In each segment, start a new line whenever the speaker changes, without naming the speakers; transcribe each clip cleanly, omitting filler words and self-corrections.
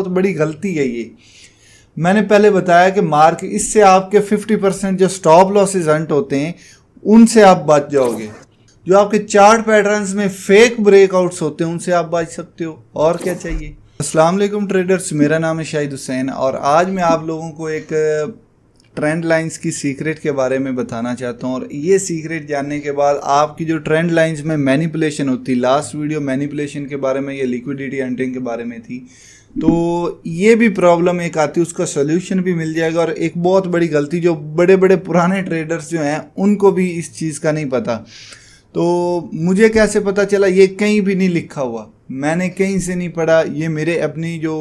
बहुत बड़ी गलती है ये। मैंने पहले बताया कि मार्क इससे आपके 50% जो स्टॉप लॉसेस हंट होते हैं उनसे आप बच जाओगे। जो आपके चार्ट पैटर्न्स में फेक ब्रेकआउट्स होते हैं उनसे आप बच सकते हो, और क्या चाहिए। अस्सलाम वालेकुम ट्रेडर्स, मेरा नाम है शाहिद हुसैन और आज मैं आप लोगों को एक ट्रेंड लाइंस की सीक्रेट के बारे में बताना चाहता हूँ। और ये सीक्रेट जानने के बाद आपकी जो ट्रेंड लाइंस में मैनिपुलेशन होती, लास्ट वीडियो मैनिपुलेशन के बारे में, ये लिक्विडिटी हंटिंग के बारे में थी, तो ये भी प्रॉब्लम एक आती है, उसका सोल्यूशन भी मिल जाएगा। और एक बहुत बड़ी गलती जो बड़े बड़े पुराने ट्रेडर्स जो हैं उनको भी इस चीज़ का नहीं पता। तो मुझे कैसे पता चला, ये कहीं भी नहीं लिखा हुआ, मैंने कहीं से नहीं पढ़ा, ये मेरे अपनी जो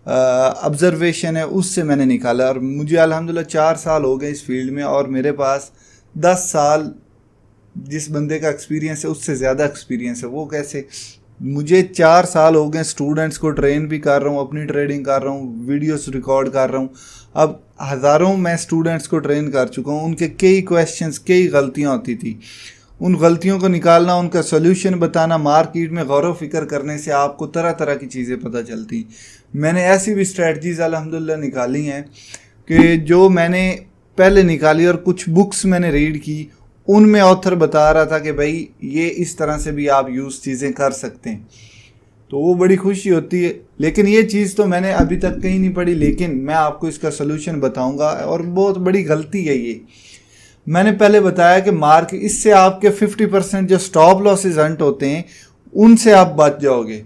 ऑब्जर्वेशन है उससे मैंने निकाला। और मुझे अल्हम्दुलिल्लाह 4 साल हो गए इस फील्ड में और मेरे पास 10 साल जिस बंदे का एक्सपीरियंस है उससे ज़्यादा एक्सपीरियंस है। वो कैसे, मुझे 4 साल हो गए स्टूडेंट्स को ट्रेन भी कर रहा हूँ, अपनी ट्रेडिंग कर रहा हूँ, वीडियोस रिकॉर्ड कर रहा हूँ। अब हज़ारों मैं स्टूडेंट्स को ट्रेन कर चुका हूँ, उनके कई क्वेश्चंस, कई गलतियाँ होती थी, उन गलतियों को निकालना, उनका सोल्यूशन बताना, मार्केट में गौर व फिक्र करने से आपको तरह तरह की चीज़ें पता चलती। मैंने ऐसी भी स्ट्रेटजीज़ अल्हम्दुलिल्लाह निकाली हैं कि जो मैंने पहले निकाली और कुछ बुक्स मैंने रीड की, उनमें ऑथर बता रहा था कि भाई ये इस तरह से भी आप यूज़ चीज़ें कर सकते हैं, तो वो बड़ी खुशी होती है। लेकिन ये चीज़ तो मैंने अभी तक कहीं नहीं पढ़ी, लेकिन मैं आपको इसका सोल्यूशन बताऊंगा। और बहुत बड़ी गलती है ये। मैंने पहले बताया कि मार्क इससे आपके 50% जो स्टॉप लॉसेस हंट होते हैं उनसे आप बच जाओगे।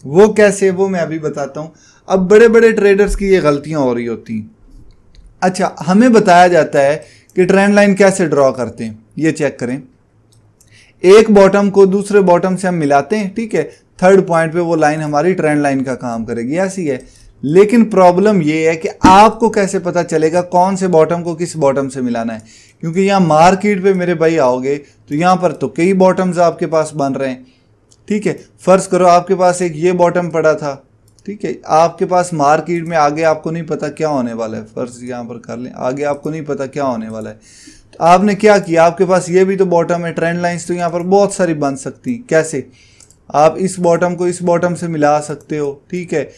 वो कैसे, वो मैं अभी बताता हूँ। अब बड़े बड़े ट्रेडर्स की ये गलतियाँ हो रही होती। अच्छा, हमें बताया जाता है कि ट्रेंड लाइन कैसे ड्रॉ करते हैं, ये चेक करें। एक बॉटम को दूसरे बॉटम से हम मिलाते हैं, ठीक है, थर्ड पॉइंट पे वो लाइन हमारी ट्रेंड लाइन का काम करेगी, ऐसी है। लेकिन प्रॉब्लम ये है कि आपको कैसे पता चलेगा कौन से बॉटम को किस बॉटम से मिलाना है, क्योंकि यहाँ मार्केट पे मेरे भाई आओगे तो यहाँ पर तो कई बॉटम्स आपके पास बन रहे हैं, ठीक है। फर्ज करो आपके पास एक ये बॉटम पड़ा था, ठीक है, आपके पास मार्केट में आगे आपको नहीं पता क्या होने वाला है, फर्ज यहाँ पर कर लें, आगे आपको नहीं पता क्या होने वाला है, तो आपने क्या किया, आपके पास ये भी तो बॉटम है, ट्रेंड लाइंस तो यहाँ पर बहुत सारी बन सकती। कैसे, आप इस बॉटम को इस बॉटम से मिला सकते हो, ठीक है,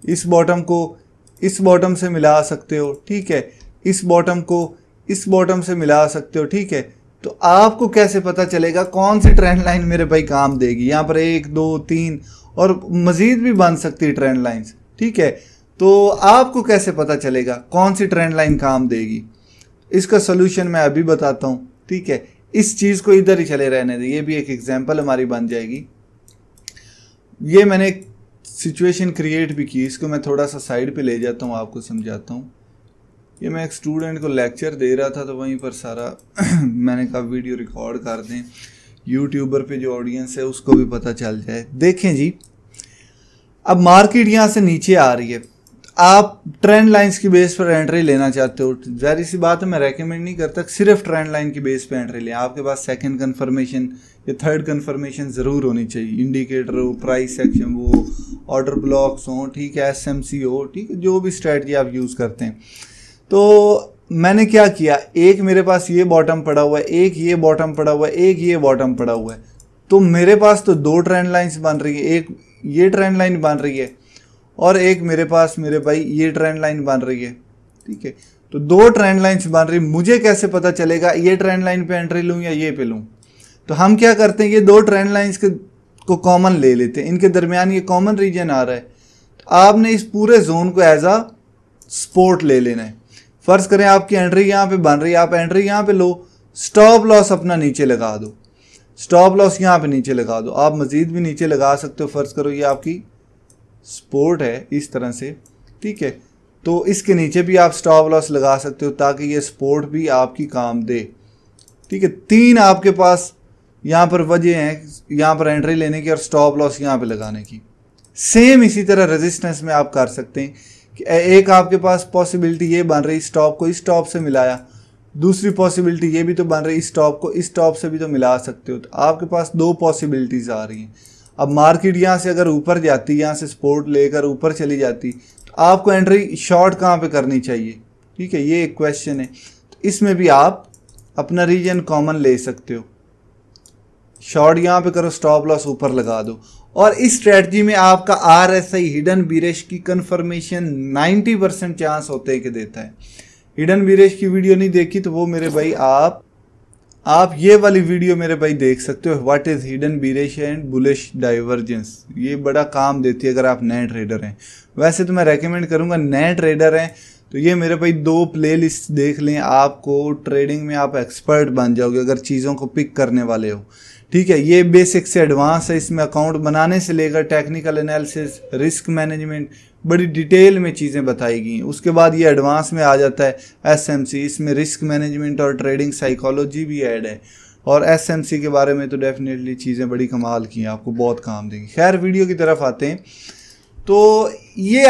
इस बॉटम को इस बॉटम से मिला सकते हो, ठीक है, इस बॉटम को इस बॉटम से मिला सकते हो, ठीक है। तो आपको कैसे पता चलेगा कौन सी ट्रेंड लाइन मेरे भाई काम देगी। यहाँ पर 1 2 3 और मज़ीद भी बन सकती है ट्रेंड लाइंस, ठीक है। तो आपको कैसे पता चलेगा कौन सी ट्रेंड लाइन काम देगी, इसका सोल्यूशन मैं अभी बताता हूँ, ठीक है। इस चीज़ को इधर ही चले रहने दें, ये भी एक एग्जांपल हमारी बन जाएगी। ये मैंने एक सिचुएशन क्रिएट भी की, इसको मैं थोड़ा सा साइड पे ले जाता हूँ, आपको समझाता हूँ। ये मैं एक स्टूडेंट को लेक्चर दे रहा था, तो वहीं पर सारा मैंने कहा वीडियो रिकॉर्ड कर दें, यूट्यूबर पे जो ऑडियंस है उसको भी पता चल जाए। देखें जी, अब मार्केट यहाँ से नीचे आ रही है, आप ट्रेंड लाइंस की बेस पर एंट्री लेना चाहते हो, ज़ाहिर सी बात है मैं रेकमेंड नहीं करता सिर्फ ट्रेंड लाइन की बेस पे एंट्री लें। आपके पास सेकंड कंफर्मेशन या थर्ड कंफर्मेशन ज़रूर होनी चाहिए, इंडिकेटर हो, प्राइस एक्शन हो, ऑर्डर ब्लॉक्स हो, ठीक है, एसएमसी हो, ठीक है, जो भी स्ट्रेटजी आप यूज़ करते हैं। तो मैंने क्या किया, एक मेरे पास ये बॉटम पड़ा हुआ है, एक ये बॉटम पड़ा हुआ है, एक ये बॉटम पड़ा हुआ है, तो मेरे पास तो 2 ट्रेंड लाइंस बन रही है, एक ये ट्रेंड लाइन बन रही है और एक मेरे पास मेरे भाई ये ट्रेंड लाइन बन रही है, ठीक है। तो 2 ट्रेंड लाइंस बन रही, मुझे कैसे पता चलेगा ये ट्रेंड लाइन पे एंट्री लूँ या ये पे लूँ। तो हम क्या करते हैं, ये 2 ट्रेंड लाइंस को कॉमन ले लेते हैं, इनके दरमियान ये कॉमन रीजन आ रहा है, तो आपने इस पूरे जोन को एज आ सपोर्ट ले लेना है। फर्ज करें आपकी एंट्री यहाँ पे बन रही है, आप एंट्री यहाँ पे लो, स्टॉप लॉस अपना नीचे लगा दो, स्टॉप लॉस यहाँ पे नीचे लगा दो, आप मजीद भी नीचे लगा सकते हो। फर्ज करो ये आपकी सपोर्ट है इस तरह से, ठीक है, तो इसके नीचे भी आप स्टॉप लॉस लगा सकते हो ताकि ये सपोर्ट भी आपकी काम दे, ठीक है। 3 आपके पास यहाँ पर वजह हैं यहाँ पर एंट्री लेने की और स्टॉप लॉस यहाँ पे लगाने की। सेम इसी तरह रेजिस्टेंस में आप कर सकते हैं कि एक आपके पास पॉसिबिलिटी ये बन रही, स्टॉप को इस स्टॉप से मिलाया, दूसरी पॉसिबिलिटी ये भी तो बन रही, स्टॉप को इस स्टॉप से भी तो मिला सकते हो, तो आपके पास 2 पॉसिबिलिटीज़ आ रही हैं। अब मार्केट यहाँ से अगर ऊपर जाती, यहाँ से सपोर्ट लेकर ऊपर चली जाती, तो आपको एंट्री शॉर्ट कहाँ पे करनी चाहिए, ठीक है, ये एक क्वेश्चन है। तो इसमें भी आप अपना रीजन कॉमन ले सकते हो, शॉर्ट यहाँ पे करो, स्टॉप लॉस ऊपर लगा दो, और इस स्ट्रेटजी में आपका RSI हिडन बीरेश की कंफर्मेशन 90% चांस होते हैं कि देता है। हिडन बीरेश की वीडियो नहीं देखी तो वो मेरे भाई आप ये वाली वीडियो मेरे भाई देख सकते हो, what is hidden Biresh and bullish divergence. ये बड़ा काम देती है अगर आप नए ट्रेडर हैं। वैसे तो मैं रेकमेंड करूंगा नए ट्रेडर हैं तो ये मेरे भाई 2 प्लेलिस्ट देख लें, आपको ट्रेडिंग में आप एक्सपर्ट बन जाओगे अगर चीज़ों को पिक करने वाले हो। ठीक है, ये बेसिक से एडवांस है, इसमें अकाउंट बनाने से लेकर टेक्निकल एनालिसिस, रिस्क मैनेजमेंट, बड़ी डिटेल में चीज़ें बताई गई हैं। उसके बाद ये एडवांस में आ जाता है SMC, इसमें रिस्क मैनेजमेंट और ट्रेडिंग साइकोलॉजी भी ऐड है। और SMC के बारे में तो डेफिनेटली चीज़ें बड़ी कमाल की हैं, आपको बहुत काम देंगी। खैर वीडियो की तरफ आते हैं तो ये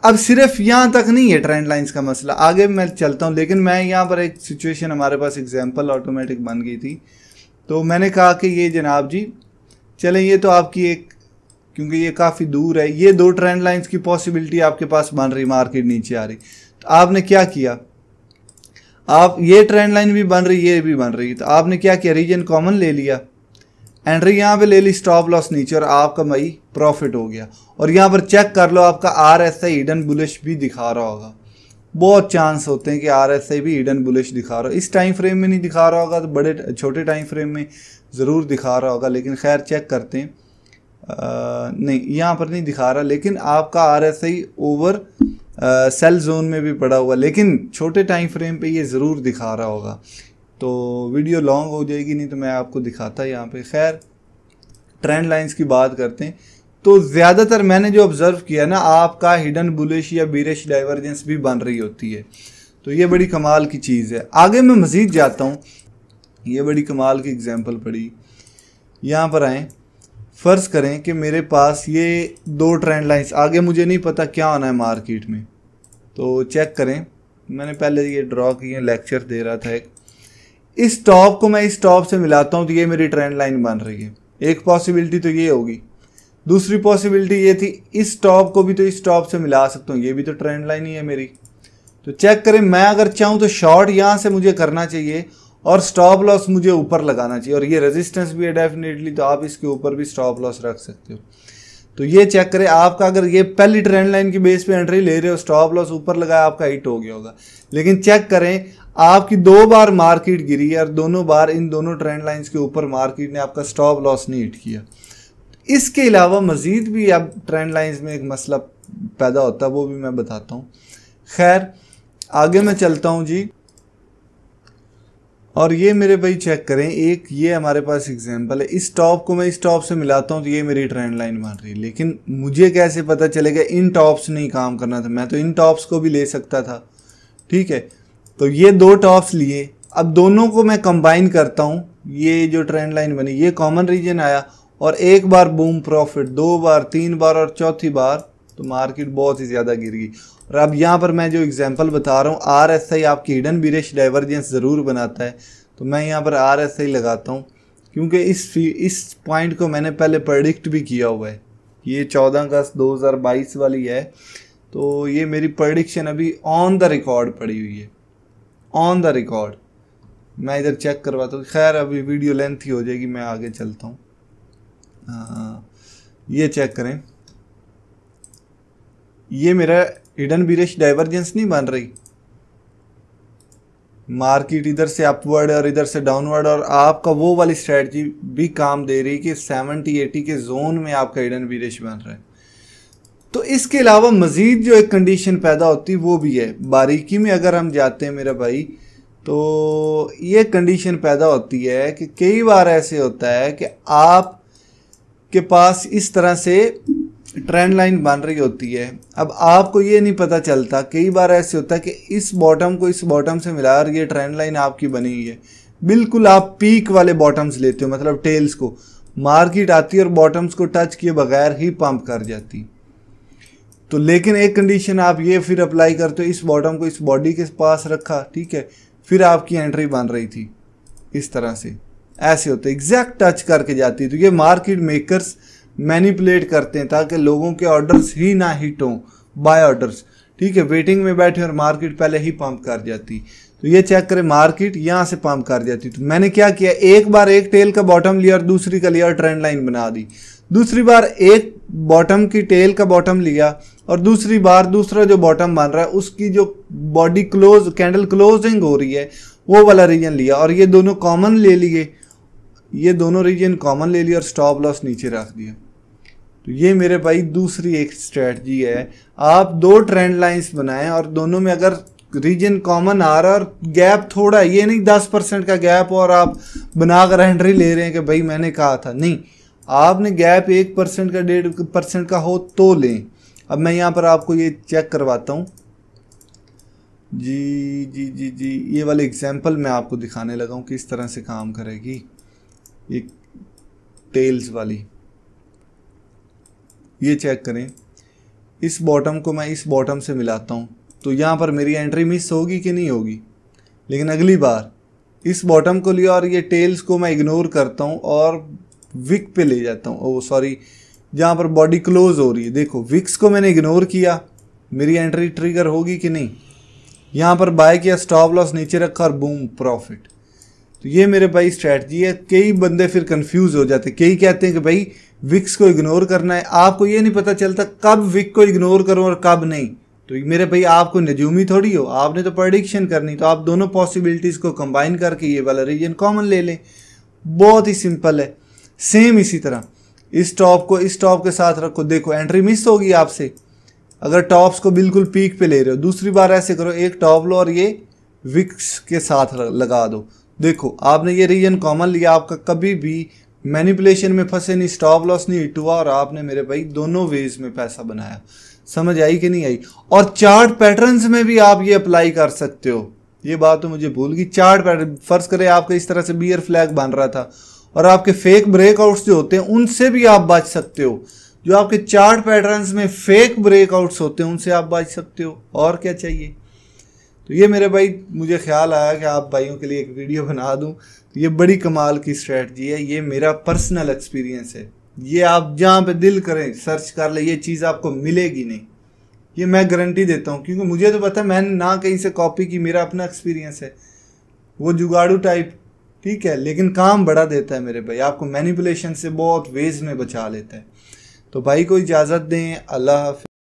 अब सिर्फ यहाँ तक नहीं है ट्रेंड लाइंस का मसला, आगे मैं चलता हूँ। लेकिन मैं यहाँ पर एक सिचुएशन, हमारे पास एग्जाम्पल ऑटोमेटिक बन गई थी तो मैंने कहा कि ये जनाब जी चलें, ये तो आपकी एक, क्योंकि ये काफ़ी दूर है, ये 2 ट्रेंड लाइंस की पॉसिबिलिटी आपके पास बन रही, मार्केट नीचे आ रही, तो आपने क्या किया, आप ये ट्रेंड लाइन भी बन रही, ये भी बन रही, तो आपने क्या किया, रीजन कॉमन ले लिया, एंट्री यहाँ पे ले ली, स्टॉप लॉस नीचे और आपका भाई प्रॉफिट हो गया। और यहाँ पर चेक कर लो, आपका RSI हिडन बुलिश भी दिखा रहा होगा। बहुत चांस होते हैं कि RSI भी हिडन बुलिश दिखा रहा हो। इस टाइम फ्रेम में नहीं दिखा रहा होगा तो बड़े छोटे टाइम फ्रेम में ज़रूर दिखा रहा होगा, लेकिन खैर चेक करते हैं। नहीं, यहाँ पर नहीं दिखा रहा, लेकिन आपका RSI ओवर सेल जोन में भी पड़ा हुआ, लेकिन छोटे टाइम फ्रेम पे ये ज़रूर दिखा रहा होगा। तो वीडियो लॉन्ग हो जाएगी, नहीं तो मैं आपको दिखाता यहाँ पे। खैर ट्रेंड लाइंस की बात करते हैं तो ज़्यादातर मैंने जो ऑब्ज़र्व किया ना, आपका हिडन बुलिश या बीरिश डाइवर्जेंस भी बन रही होती है, तो ये बड़ी कमाल की चीज़ है। आगे मैं मज़ीद जाता हूँ, ये बड़ी कमाल की एग्जांपल पड़ी। यहाँ पर आएँ, फ़र्ज़ करें कि मेरे पास ये 2 ट्रेंड लाइंस, आगे मुझे नहीं पता क्या होना है मार्केट में, तो चेक करें। मैंने पहले ये ड्रॉ किए, लेक्चर दे रहा था एक, इस टॉप को मैं इस टॉप से मिलाता हूँ तो ये मेरी ट्रेंड लाइन बन रही है। एक पॉसिबिलिटी तो ये होगी, दूसरी पॉसिबिलिटी ये थी इस टॉप को भी तो इस टॉप से मिला सकता हूँ, ये भी तो ट्रेंड लाइन ही है मेरी। तो चेक करें, मैं अगर चाहूँ तो शॉर्ट यहाँ से मुझे करना चाहिए और स्टॉप लॉस मुझे ऊपर लगाना चाहिए, और ये रेजिस्टेंस भी है डेफिनेटली, तो आप इसके ऊपर भी स्टॉप लॉस रख सकते हो। तो ये चेक करें, आपका अगर ये पहली ट्रेंड लाइन की बेस पे एंट्री ले रहे हो, स्टॉप लॉस ऊपर लगाया, आपका हिट हो गया होगा। लेकिन चेक करें, आपकी 2 बार मार्केट गिरी और दोनों बार इन दोनों ट्रेंड लाइंस के ऊपर मार्केट ने आपका स्टॉप लॉस नहीं हिट किया। इसके अलावा मज़ीद भी अब ट्रेंड लाइंस में एक मसला पैदा होता है, वो भी मैं बताता हूँ। खैर आगे मैं चलता हूँ जी, और ये मेरे भाई चेक करें, एक ये हमारे पास एग्जांपल है, इस टॉप को मैं इस टॉप से मिलाता हूँ तो ये मेरी ट्रेंड लाइन बन रही है। लेकिन मुझे कैसे पता चलेगा, इन टॉप्स नहीं काम करना था, मैं तो इन टॉप्स को भी ले सकता था। ठीक है, तो ये 2 टॉप्स लिए, अब दोनों को मैं कंबाइन करता हूँ, ये जो ट्रेंड लाइन बनी, ये कॉमन रीजन आया और एक बार बूम प्रॉफिट, 2 बार, 3 बार और चौथी बार तो मार्केट बहुत ही ज़्यादा गिर गई। और अब यहाँ पर मैं जो एग्जांपल बता रहा हूँ, RSI आपकी हिडन बीरिश डाइवर्जेंस ज़रूर बनाता है, तो मैं यहाँ पर RSI लगाता हूँ, क्योंकि इस पॉइंट को मैंने पहले प्रेडिक्ट भी किया हुआ है। ये 14 अगस्त 2022 वाली है, तो ये मेरी प्रेडिक्शन अभी ऑन द रिकॉर्ड पड़ी हुई है, ऑन द रिकॉर्ड। मैं इधर चेक करवाता हूँ। खैर अभी वीडियो लेंथ ही हो जाएगी, मैं आगे चलता हूँ। ये चेक करें, ये मेरा हिडन बीरिश डाइवर्जेंस नहीं बन रही, मार्केट इधर से अपवर्ड और इधर से डाउनवर्ड, और आपका वो वाली स्ट्रेटजी भी काम दे रही कि 70-80 के जोन में आपका हिडन बीरिश बन रहा है। तो इसके अलावा मज़ीद जो एक कंडीशन पैदा होती है वो भी है, बारीकी में अगर हम जाते हैं मेरा भाई, तो ये कंडीशन पैदा होती है कि कई बार ऐसे होता है कि आप के पास इस तरह से ट्रेंड लाइन बन रही होती है, अब आपको ये नहीं पता चलता, कई बार ऐसे होता है कि इस बॉटम को इस बॉटम से मिला और ये ट्रेंड लाइन आपकी बनी हुई है, बिल्कुल आप पीक वाले बॉटम्स लेते हो, मतलब टेल्स को, मार्केट आती है और बॉटम्स को टच किए बगैर ही पंप कर जाती। तो लेकिन एक कंडीशन आप ये फिर अप्लाई करते हो, इस बॉटम को इस बॉडी के पास रखा, ठीक है, फिर आपकी एंट्री बन रही थी इस तरह से, ऐसे होते एग्जैक्ट टच करके जाती है। तो ये मार्केट मेकर्स मैनिपुलेट करते हैं ताकि लोगों के ऑर्डर्स ही ना हिट हों, बाय ऑर्डर्स, ठीक है, वेटिंग में बैठे और मार्केट पहले ही पंप कर जाती। तो ये चेक करें, मार्केट यहाँ से पंप कर जाती। तो मैंने क्या किया, एक बार एक टेल का बॉटम लिया और दूसरी का लिया और ट्रेंड लाइन बना दी। दूसरी बार एक बॉटम की टेल का बॉटम लिया और दूसरी बार दूसरा जो बॉटम बन रहा है उसकी जो बॉडी क्लोज कैंडल क्लोजिंग हो रही है वो वाला रीजन लिया और ये दोनों कॉमन ले लिए, ये दोनों रीजन कॉमन ले लिया और स्टॉप लॉस नीचे रख दिया। तो ये मेरे भाई दूसरी एक स्ट्रेटजी है। आप दो ट्रेंड लाइंस बनाएं और दोनों में अगर रीजन कॉमन आ रहा है और गैप थोड़ा, ये नहीं 10% का गैप और आप बनाकर एंट्री ले रहे हैं कि भाई मैंने कहा था, नहीं, आपने गैप 1% का 1.5% का हो तो लें। अब मैं यहाँ पर आपको ये चेक करवाता हूँ जी, ये वाले एग्जाम्पल मैं आपको दिखाने लगा हूँ किस तरह से काम करेगी एक टेल्स वाली। ये चेक करें, इस बॉटम को मैं इस बॉटम से मिलाता हूँ तो यहाँ पर मेरी एंट्री मिस होगी कि नहीं होगी, लेकिन अगली बार इस बॉटम को लिया और ये टेल्स को मैं इग्नोर करता हूँ और विक पे ले जाता हूँ, ओ सॉरी, जहाँ पर बॉडी क्लोज हो रही है, देखो विक्स को मैंने इग्नोर किया, मेरी एंट्री ट्रिगर होगी कि नहीं। यहाँ पर बाय किया, स्टॉप लॉस नीचे रखा और बूम प्रॉफिट। तो ये मेरे भाई स्ट्रैटेजी है। कई बंदे फिर कंफ्यूज हो जाते, कई कहते हैं कि भाई विक्स को इग्नोर करना है, आपको ये नहीं पता चलता कब विक को इग्नोर करो और कब नहीं। तो मेरे भाई आपको नजूमी थोड़ी हो, आपने तो प्रेडिक्शन करनी, तो आप दोनों पॉसिबिलिटीज़ को कंबाइन करके ये वाला रीजन कॉमन ले लें। बहुत ही सिंपल है। सेम इसी तरह इस टॉप को इस टॉप के साथ रखो, देखो एंट्री मिस होगी आपसे अगर टॉप्स को बिल्कुल पीक पे ले रहे हो। दूसरी बार ऐसे करो, एक टॉप लो और ये विक्स के साथ लगा दो, देखो आपने ये रीजन कॉमन लिया, आपका कभी भी मैनिपुलेशन में फंसे नहीं, स्टॉप लॉस नहीं हिट हुआ और आपने मेरे भाई दोनों वेज में पैसा बनाया। समझ आई कि नहीं आई? और चार्ट पैटर्न्स में भी आप ये अप्लाई कर सकते हो, ये बात तो मुझे भूल गई। चार्ट पैटर्न, फर्ज करें आपका इस तरह से बियर फ्लैग बन रहा था और आपके फेक ब्रेकआउट्स जो होते हैं उनसे भी आप बच सकते हो। जो आपके चार्ट पैटर्न्स में फेक ब्रेकआउट्स होते हैं उनसे आप बच सकते हो, और क्या चाहिए। तो ये मेरे भाई मुझे ख्याल आया कि आप भाइयों के लिए एक वीडियो बना दूं। तो ये बड़ी कमाल की स्ट्रेटजी है, ये मेरा पर्सनल एक्सपीरियंस है। ये आप जहाँ पे दिल करें सर्च कर ले, ये चीज़ आपको मिलेगी नहीं, ये मैं गारंटी देता हूँ, क्योंकि मुझे तो पता है, मैंने ना कहीं से कॉपी की, मेरा अपना एक्सपीरियंस है। वो जुगाड़ू टाइप ठीक है, लेकिन काम बड़ा देता है मेरे भाई, आपको मैनिपुलेशन से बहुत वेज में बचा लेता है। तो भाई को इजाज़त दें, अल्लाह हाफ़िज़।